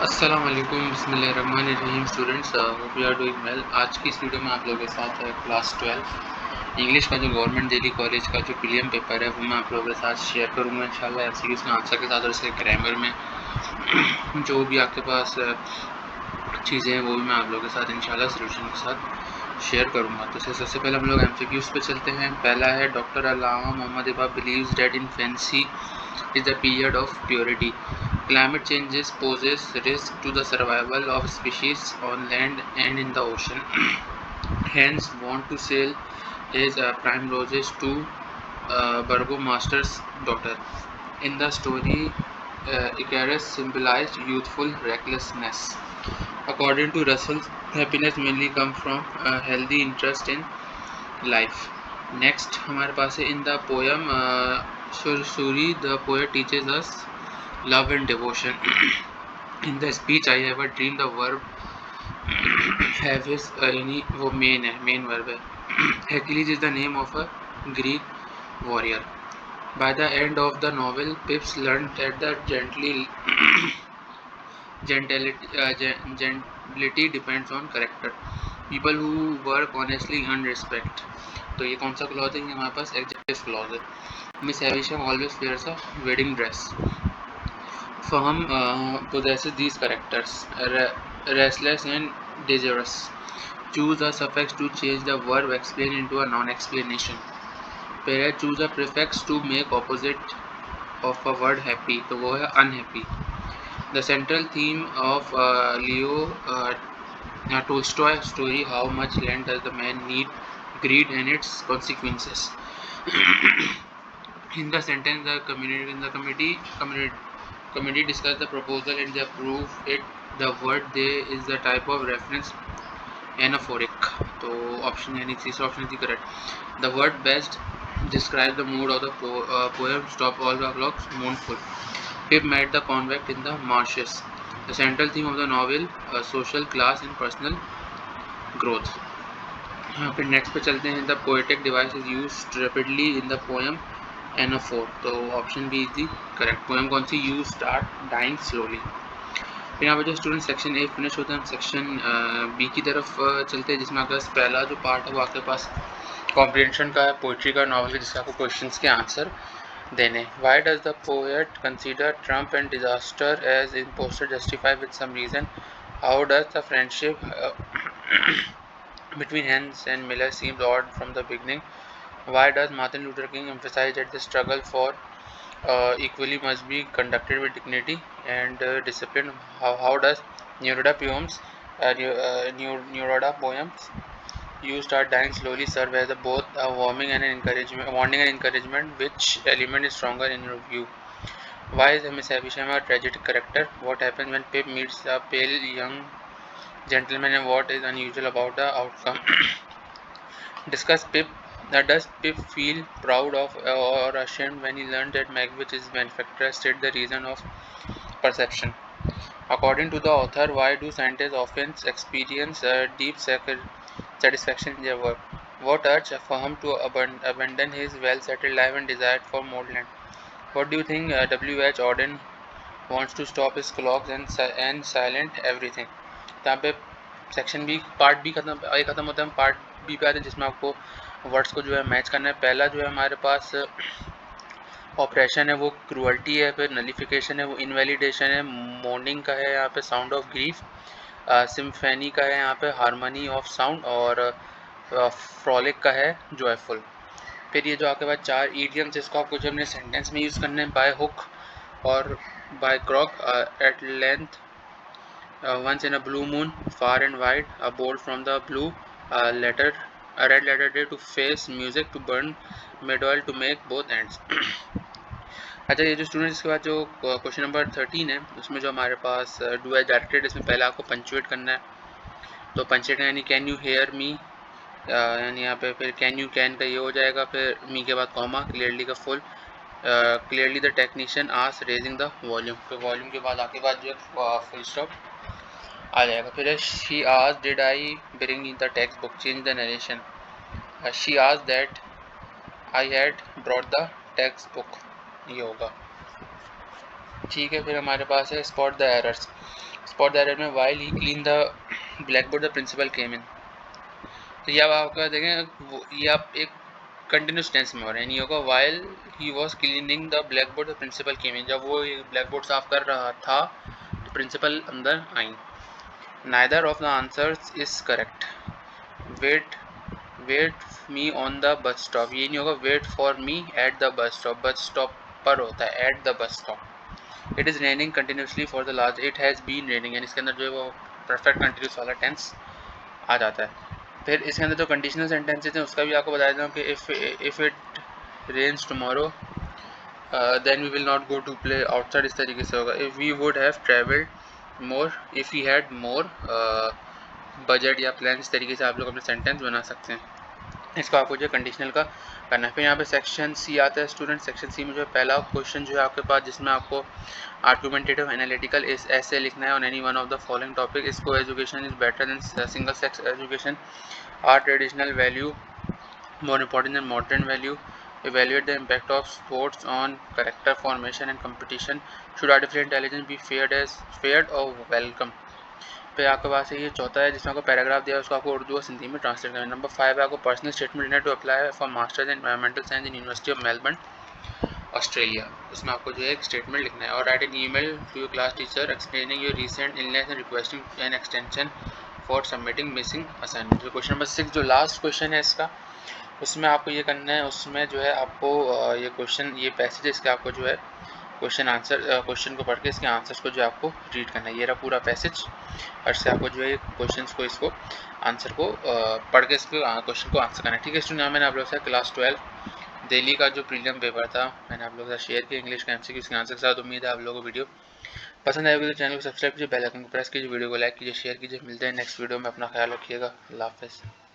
अस्सलाम वालेकुम बिस्मिल्लाहिर्रहमानिर्रहीम students, hope you are doing well. आज की इस वीडियो में आप लोगों के साथ है क्लास 12 इंग्लिश का जो गवर्नमेंट दिल्ली कॉलेज का जो प्रीलिम पेपर है वो मैं आप लोगों के साथ शेयर करूंगा इंशाल्लाह एमसीक्यूज़ के आंसर के साथ और इसके ग्रामर में जो भी आपके पास चीज़ें हैं वो भी मैं आप लोगों के साथ इंशाल्लाह सोल्यूशन के साथ शेयर करूंगा। तो सबसे पहले हम लोग एमसीक्यूज़ पे चलते हैं। पहला है doctor Allama Mohammad Iqbal believes that infancy is the period of purity. Climate changes poses risk to the survival of species on land and in the ocean. Hence, want to sell his prime roses to Burgomaster's daughter. In the story, Icarus symbolized youthful recklessness. According to Russell, happiness mainly comes from a healthy interest in life. Next हमारे पास है इन the poem Suri the poet teaches us love and devotion. In the speech I have a dream the verb have is वो main verb है. Hercules is the name of a Greek warrior. By the end of the novel, Pips learned that the gentility depends on character. People who work honestly earn respect. तो ये कौन सा clause है? हमारे पास adjective clause है. Miss Havisham always wears a wedding dress. Faham possesses these characters: restless and dangerous. Choose a suffix to change the verb explain into a non-explanation. Pere choose a prefix to make opposite of a word happy. तो वो है unhappy. The central theme of Leo Tolstoy story, how much land does the man need, greed and its consequences. In the sentence, the committee discussed the proposal and they approve it. The word there is the type of reference anaphoric. तो option यानी तीसरा option is correct. The word best describes the mood of the poem. Stop all the clocks, mournful. Pip met the convict in the marshes. The central theme of the novel: social class and personal growth. फिर next पे चलते हैं. The poetic device is used rapidly in the poem anaphor. तो option B is the correct. Poem कौन सी? You start dying slowly. फिर यहाँ पे जो स्टूडेंट सेक्शन ए फिनिश होता है, हम सेक्शन बी की तरफ चलते हैं जिसमें आपके पास पहला जो पार्ट है वो आपके पास कॉम्प्रिहेंशन का है, पोइट्री का, नॉवल का, जिससे आपको क्वेश्चंस के आंसर देने. Why does the poet consider Trump and disaster as imposter justified with some reason? How does the friendship between Hens and Miller seems odd from the beginning? Why does Martin Luther King emphasize that the struggle for equally must be conducted with dignity and discipline? How does Neruda poems You Start Dying Slowly serve as both a warning and encouragement? Which element is stronger in your view? Why is Miss Havisham a tragic character? What happens when Pip meets a pale young gentleman and what is unusual about the outcome? Discuss Pip. Does Pip feel proud of or ashamed when he learned that Magwitch's manufacturer state the reason of perception? According to the author, why do scientists often experience deep satisfaction in their work? What urged Faham to abandon his well-settled life and desire for more land? What do you think W.H. Auden wants to stop his clocks and silent everything? तो यहाँ पे section B part B खत्म होता है. हम part B पे आते हैं जिसमें आपको वर्ड्स को जो है मैच करना है. पहला जो है हमारे पास ऑपरेशन है वो क्रूअल्टी है, फिर नलिफिकेशन है वो इनवैलिडेशन है, मॉर्निंग का है यहाँ पे साउंड ऑफ ग्रीफ, सिम्फेनी का है यहाँ पे हारमोनी ऑफ साउंड और फ्रॉलिक का है जॉयफुल. फिर ये जो आपके पास चार ईडियम्स इसको आपको जो हमने सेंटेंस में यूज़ करना है. बाय हुक और by crook, at length, once in a blue moon, far and wide, a bolt from the blue, a red letter day to face music to burn mid-oil to make both ends. अच्छा, ये जो student इसके बाद जो question number 13 है उसमें जो हमारे पास डू एज डायरेक्टेड, इसमें पहले आपको पंचुएट करना है. तो पंचुएट यानी कैन यू हेयर मी, यानी यहाँ पे फिर कैन का ये हो जाएगा, फिर मी के बाद कॉमा, क्लियरली का full, clearly the technician as raising the volume, फिर वॉल्यूम के बाद आपके पास जो है फुल स्टॉप आ जाएगा. फिर है she asked did I bring the text book, change the narration. She asked that I had brought the text book, ये होगा. ठीक है, फिर हमारे पास है spot the errors. Spot the error में while he clean the black board the principal came in. तो ये अब आपका देखें, ये आप एक कंटिन्यूस टेंस में हो रहा है, नहीं होगा while he was cleaning the black board the principal came in. जब वो ब्लैक बोर्ड साफ कर रहा था तो प्रिंसिपल अंदर आई। Neither of the answers is correct. Wait wait me on the bus stop, ये नहीं होगा wait for me at the bus stop. Bus stop पर होता है, at the bus stop. It is raining continuously for the last, it has been raining, यानी इसके अंदर जो है वो परफेक्ट कंटिन्यूस वाला टेंस आ जाता है। फिर इसके अंदर जो कंडीशनल सेंटेंसेज हैं उसका भी आपको बता देता हूँ कि if it rains tomorrow then we will not go to play outside, इस तरीके से होगा। If we would have travelled more, if we had more budget या प्लान, इस तरीके से आप लोग अपने सेंटेंस बना सकते हैं। इसको आपको जो है कंडीशनल का करना है। फिर यहाँ पे सेक्शन सी आता है स्टूडेंट। सेक्शन सी में जो है पहला क्वेश्चन जो है आपके पास, जिसमें आपको आर्गुमेंटेटिव एनालिटिकल ऐसे लिखना है on any one of the following topic. इसको education is better than single sex education, are traditional value more important than modern value, evaluate the impact of sports on character formation and competition, should artificial intelligence be feared or welcome। फिर आपके पास ये चौथा है जिसमें आपको paragraph दिया है, उसको आपको उर्दू और हिंदी में ट्रांसलेट करना है। नंबर 5 है आपको पर्सनल स्टेटमेंट देना to apply for masters in environmental science in university of Melbourne Australia. उसमें आपको जो है एक स्टेटमेंट लिखना है। और write an email to your class teacher explaining your recent illness and requesting an extension for submitting missing assignment. जो question number 6 जो लास्ट क्वेश्चन है इसका, उसमें आपको ये करना है, उसमें जो है आपको ये क्वेश्चन, ये पैसेज इसके आपको जो है क्वेश्चन को पढ़ के इसके आंसर्स को जो है आपको रीड करना है। ये रहा पूरा पैसेज, और से आपको जो है क्वेश्चंस को, इसको आंसर को पढ़ के इसको क्वेश्चन को आंसर करना है। ठीक है स्टूडेंट, मैंने आप लोग से क्लास 12 दिल्ली का जो प्रीलियम पेपर था मैंने आप लोगों के साथ शेयर किया इंग्लिश का एमसीक्यू इसके आंसर के साथ। उम्मीद है आप लोगों को वीडियो पसंद आएगी। तो चैनल को सब्सक्राइब कीजिए, बेल आइकन को प्रेस कीजिए, वीडियो को लाइक कीजिए, शेयर कीजिए। मिलते हैं नेक्स्ट वीडियो में, अपना ख्याल रखिएगा। अल्लाह हाफ़िज़।